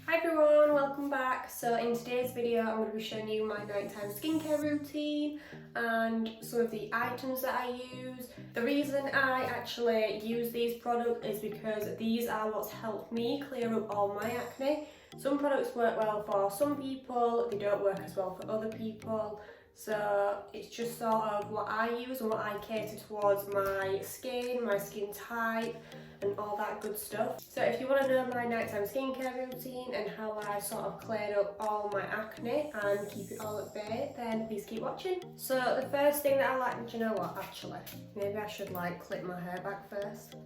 Hi everyone, welcome back. So in today's video I'm going to be showing you my nighttime skincare routine and some of the items that I use. The reason I actually use these products is because these are what's helped me clear up all my acne. Some products work well for some people, they don't work as well for other people. So it's just sort of what I use and what I cater towards my skin type and all that good stuff. So if you want to know my nighttime skincare routine and how I sort of cleared up all my acne and keep it all at bay, then please keep watching. So the first thing that I like, do you know what actually? Maybe I should like clip my hair back first.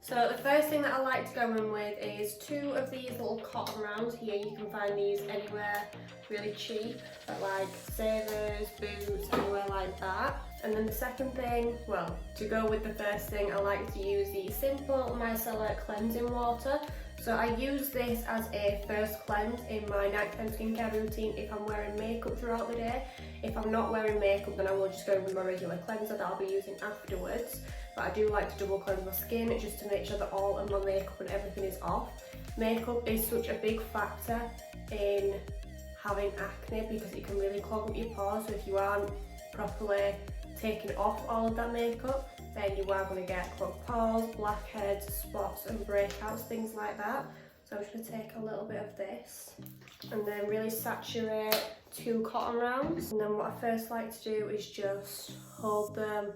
So the first thing that I like to go in with is two of these little cotton rounds here. You can find these anywhere really cheap, at like Savers, Boots, anywhere like that. And then the second thing, well, to go with the first thing, I like to use the Simple Micellar Cleansing Water. So I use this as a first cleanse in my nighttime skincare routine if I'm wearing makeup throughout the day. If I'm not wearing makeup, then I will just go with my regular cleanser that I'll be using afterwards. But I do like to double cleanse my skin just to make sure that all of my makeup and everything is off. Makeup is such a big factor in having acne because it can really clog up your pores. So if you aren't properly taking off all of that makeup, then you are going to get clogged pores, blackheads, spots and breakouts, things like that. So I'm just going to take a little bit of this and then really saturate two cotton rounds. And then what I first like to do is just hold them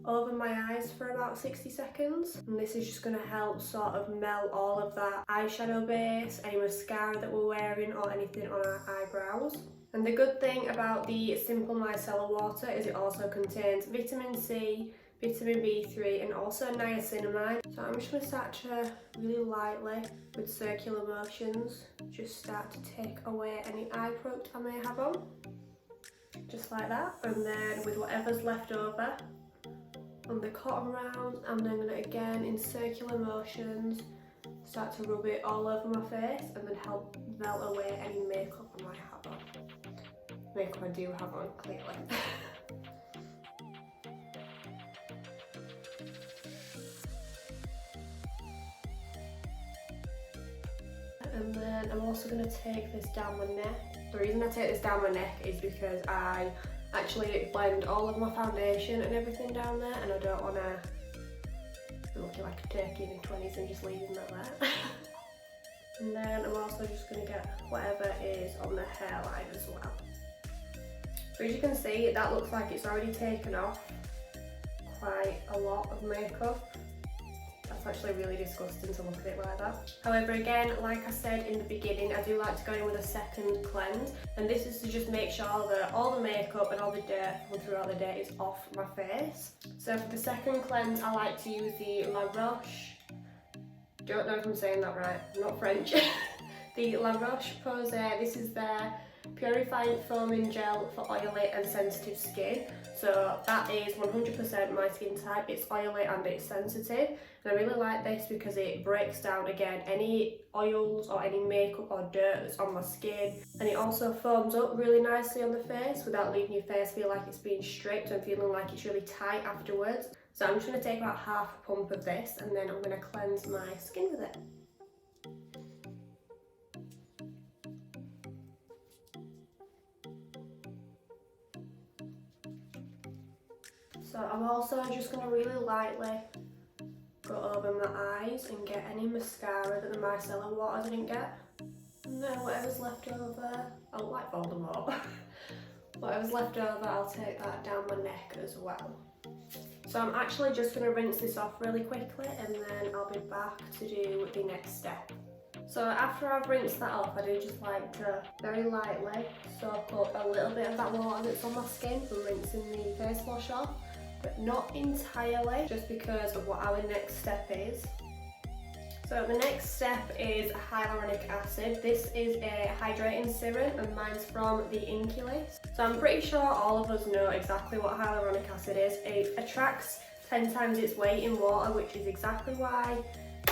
over my eyes for about 60 seconds. And this is just going to help sort of melt all of that eyeshadow base, any mascara that we're wearing or anything on our eyebrows. And the good thing about the Simple Micellar Water is it also contains vitamin C, vitamin B3 and also niacinamide. So I'm just going to start to really lightly with circular motions just start to take away any eye product I may have on. Just like that. And then with whatever's left over on the cotton round, I'm then going to again in circular motions start to rub it all over my face and then help melt away any makeup I might have on. Makeup I do have on, clearly. And then I'm also going to take this down my neck. The reason I take this down my neck is because I actually blend all of my foundation and everything down there and I don't want to be looking like a turkey in the 20s and just leaving that there. And then I'm also just going to get whatever is on the hairline as well. So as you can see, that looks like it's already taken off quite a lot of makeup. That's actually really disgusting to look at it like that. However, again, like I said in the beginning, I do like to go in with a second cleanse. And this is to just make sure that all the makeup and all the dirt from throughout the day is off my face. So for the second cleanse, I like to use the La Roche. Don't know if I'm saying that right, I'm not French. The La Roche-Posay, this is their purifying foaming gel for oily and sensitive skin. So that is 100% my skin type. It's oily and it's sensitive. And I really like this because it breaks down again any oils or any makeup or dirt that's on my skin. And it also foams up really nicely on the face without leaving your face feel like it's being stripped and feeling like it's really tight afterwards. So I'm just going to take about half a pump of this and then I'm going to cleanse my skin with it. So I'm also just going to really lightly go over my eyes and get any mascara that the micellar water didn't get. And then whatever's left over, I look like Voldemort. Whatever's left over, I'll take that down my neck as well. So I'm actually just going to rinse this off really quickly and then I'll be back to do the next step. So after I've rinsed that off, I do just like to very lightly soak up a little bit of that water that's on my skin from rinsing the face wash off. But not entirely, just because of what our next step is. So the next step is hyaluronic acid. This is a hydrating serum and mine's from the Inky List. So I'm pretty sure all of us know exactly what hyaluronic acid is. It attracts 10 times its weight in water, which is exactly why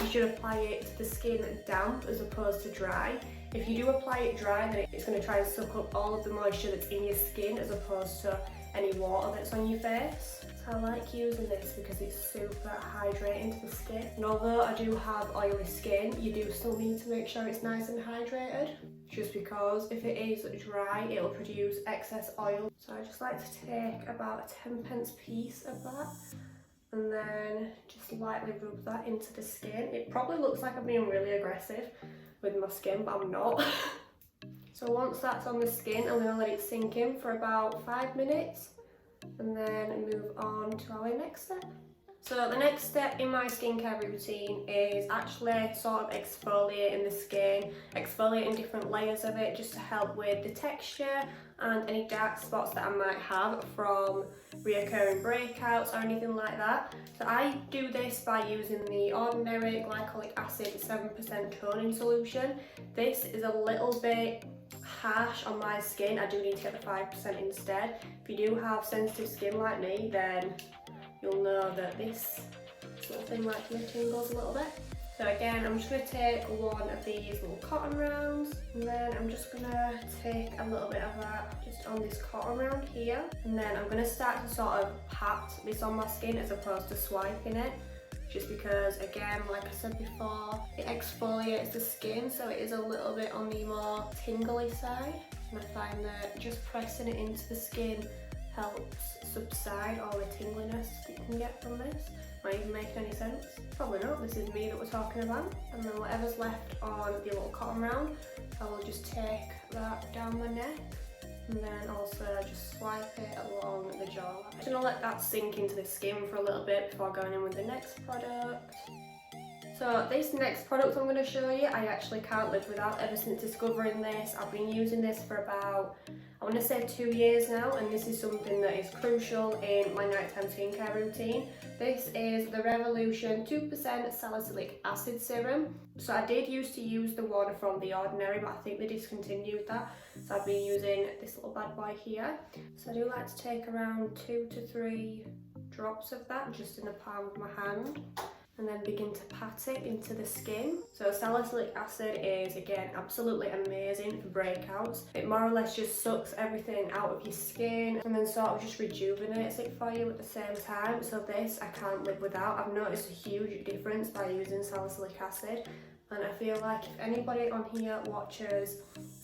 you should apply it to the skin damp as opposed to dry. If you do apply it dry, then it's going to try and suck up all of the moisture that's in your skin as opposed to any water that's on your face. I like using this because it's super hydrating to the skin. And although I do have oily skin, you do still need to make sure it's nice and hydrated. Just because if it is dry, it'll produce excess oil. So I just like to take about a 10p piece of that and then just lightly rub that into the skin. It probably looks like I'm being really aggressive with my skin, but I'm not. So once that's on the skin, I'm going to let it sink in for about 5 minutes and then move on to our next step. So the next step in my skincare routine is actually sort of exfoliating the skin, exfoliating different layers of it just to help with the texture and any dark spots that I might have from reoccurring breakouts or anything like that. So I do this by using the ordinary glycolic acid 7% toning solution. This is a little bit harsh on my skin. I do need to get the 5% instead. If you do have sensitive skin like me, then you'll know that this little thing right here tingles a little bit. So again, I'm just going to take one of these little cotton rounds and then I'm just going to take a little bit of that just on this cotton round here, and then I'm going to start to sort of pat this on my skin as opposed to swiping it, just because again, like I said before, it exfoliates the skin, so it is a little bit on the more tingly side, and I find that just pressing it into the skin helps subside all the tingliness that you can get from this. Am I even making any sense? Probably not. This is me that we're talking about. And then whatever's left on the little cotton round, I will just take that down my neck and then also just swipe it along the jawline. I'm just gonna let that sink into the skin for a little bit before going in with the next product. So this next product I'm going to show you, I actually can't live without. Ever since discovering this, I've been using this for about, I want to say 2 years now, and this is something that is crucial in my nighttime skincare routine. This is the Revolution 2% salicylic acid serum. So I did used to use the one from The Ordinary, but I think they discontinued that. So I've been using this little bad boy here. So I do like to take around 2 to 3 drops of that just in the palm of my hand, and then begin to pat it into the skin. So salicylic acid is, again, absolutely amazing for breakouts. It more or less just sucks everything out of your skin and then sort of just rejuvenates it for you at the same time. So this I can't live without. I've noticed a huge difference by using salicylic acid, and I feel like if anybody on here watches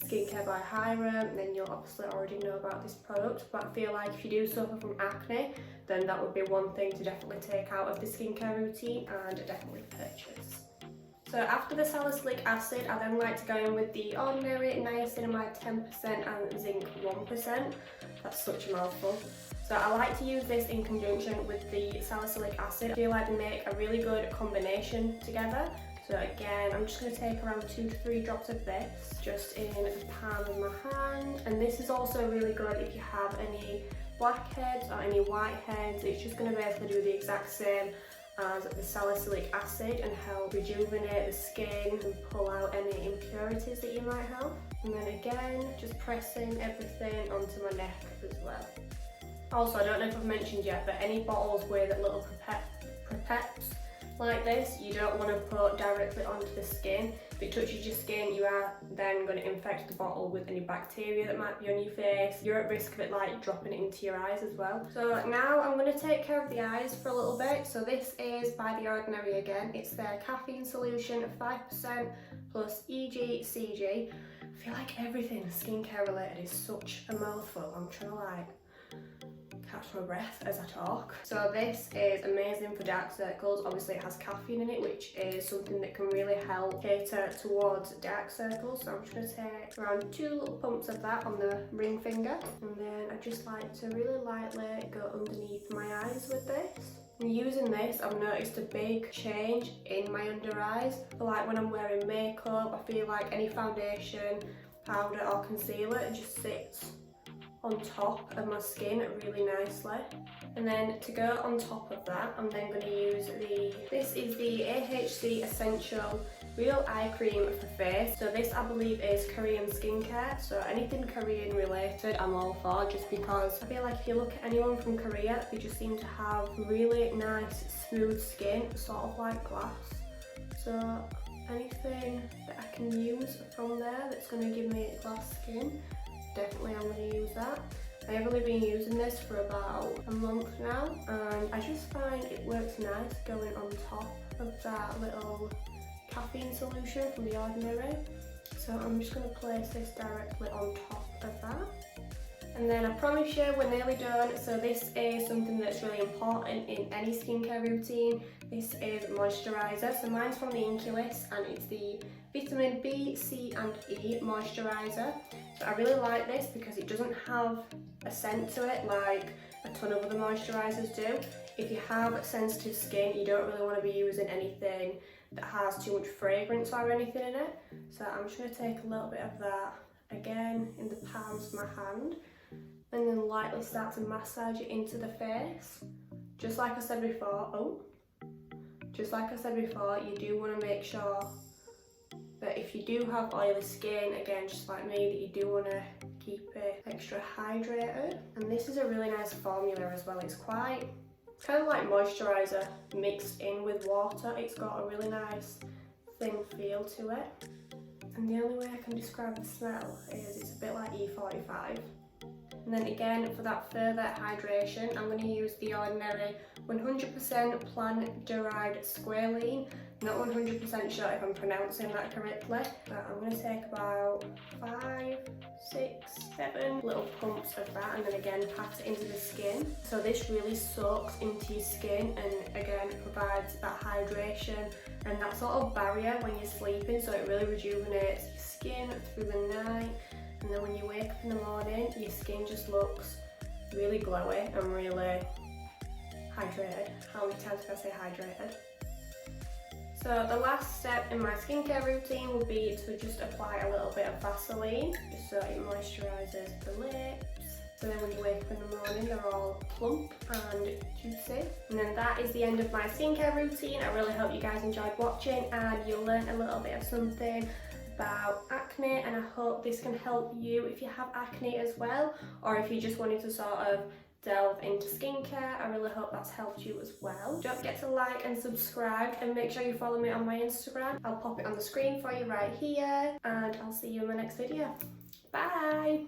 Skincare by Hiram, then you'll obviously already know about this product, but I feel like if you do suffer from acne, then that would be one thing to definitely take out of the skincare routine and definitely purchase. So after the salicylic acid, I then like to go in with the Ordinary niacinamide 10% and zinc 1%. That's such a mouthful. So I like to use this in conjunction with the salicylic acid. I feel like they make a really good combination together. So again, I'm just going to take around 2 to 3 drops of this just in the palm of my hand. And this is also really good if you have any blackheads or any whiteheads. It's just going to basically do the exact same as the salicylic acid and help rejuvenate the skin and pull out any impurities that you might have. And then again, just pressing everything onto my neck as well. Also, I don't know if I've mentioned yet, but any bottles with little pipettes like this, you don't want to put directly onto the skin. If it touches your skin, you are then going to infect the bottle with any bacteria that might be on your face. You're at risk of it like dropping it into your eyes as well. So now I'm going to take care of the eyes for a little bit. So this is by The Ordinary again. It's their caffeine solution of 5% plus EGCG. I feel like everything skincare related is such a mouthful. I'm trying to like catch my breath as I talk. So this is amazing for dark circles. Obviously it has caffeine in it, which is something that can really help cater towards dark circles. So I'm just going to take around 2 little pumps of that on the ring finger, and then I just like to really lightly go underneath my eyes with this. And using this, I've noticed a big change in my under eyes. Like when I'm wearing makeup, I feel like any foundation, powder or concealer, it just sits on top of my skin really nicely. And then to go on top of that, I'm then going to use this is the AHC Essential Real Eye Cream for Face. So this I believe is Korean skincare, so anything Korean related I'm all for, just because I feel like if you look at anyone from Korea, they just seem to have really nice smooth skin, sort of like glass. So anything that I can use from there that's going to give me glass skin, definitely I'm going to use that. I have only been using this for about a month now, and I just find it works nice going on top of that little caffeine solution from The Ordinary. So I'm just going to place this directly on top of that. And then I promise you we're nearly done. So this is something that's really important in any skincare routine. This is moisturiser. So mine's from the Inky List, and it's the vitamin B, C and E moisturiser. So I really like this because it doesn't have a scent to it like a ton of other moisturisers do. If you have sensitive skin, you don't really want to be using anything that has too much fragrance or anything in it. So I'm just going to take a little bit of that again in the palms of my hand, and then lightly start to massage it into the face. Just like I said before, you do want to make sure that if you do have oily skin, again just like me, that you do want to keep it extra hydrated. And this is a really nice formula as well. It's kind of like moisturiser mixed in with water. It's got a really nice thin feel to it. And the only way I can describe the smell is it's a bit like E45. And then again, for that further hydration, I'm going to use The Ordinary 100% plant-derived squalene. Not 100% sure if I'm pronouncing that correctly, but I'm going to take about 5, 6, 7 little pumps of that, and then again pat it into the skin. So this really soaks into your skin and again provides that hydration and that sort of barrier when you're sleeping, so it really rejuvenates your skin through the night. And then when you wake up in the morning, your skin just looks really glowy and really hydrated. How many times can I say hydrated? So the last step in my skincare routine would be to just apply a little bit of Vaseline, just so it moisturises the lips. So then when you wake up in the morning, they're all plump and juicy. And then that is the end of my skincare routine. I really hope you guys enjoyed watching and you learned a little bit of something about acne, and I hope this can help you if you have acne as well, or if you just wanted to sort of delve into skincare. I really hope that's helped you as well. Don't forget to like and subscribe, and make sure you follow me on my Instagram. I'll pop it on the screen for you right here, and I'll see you in my next video. Bye!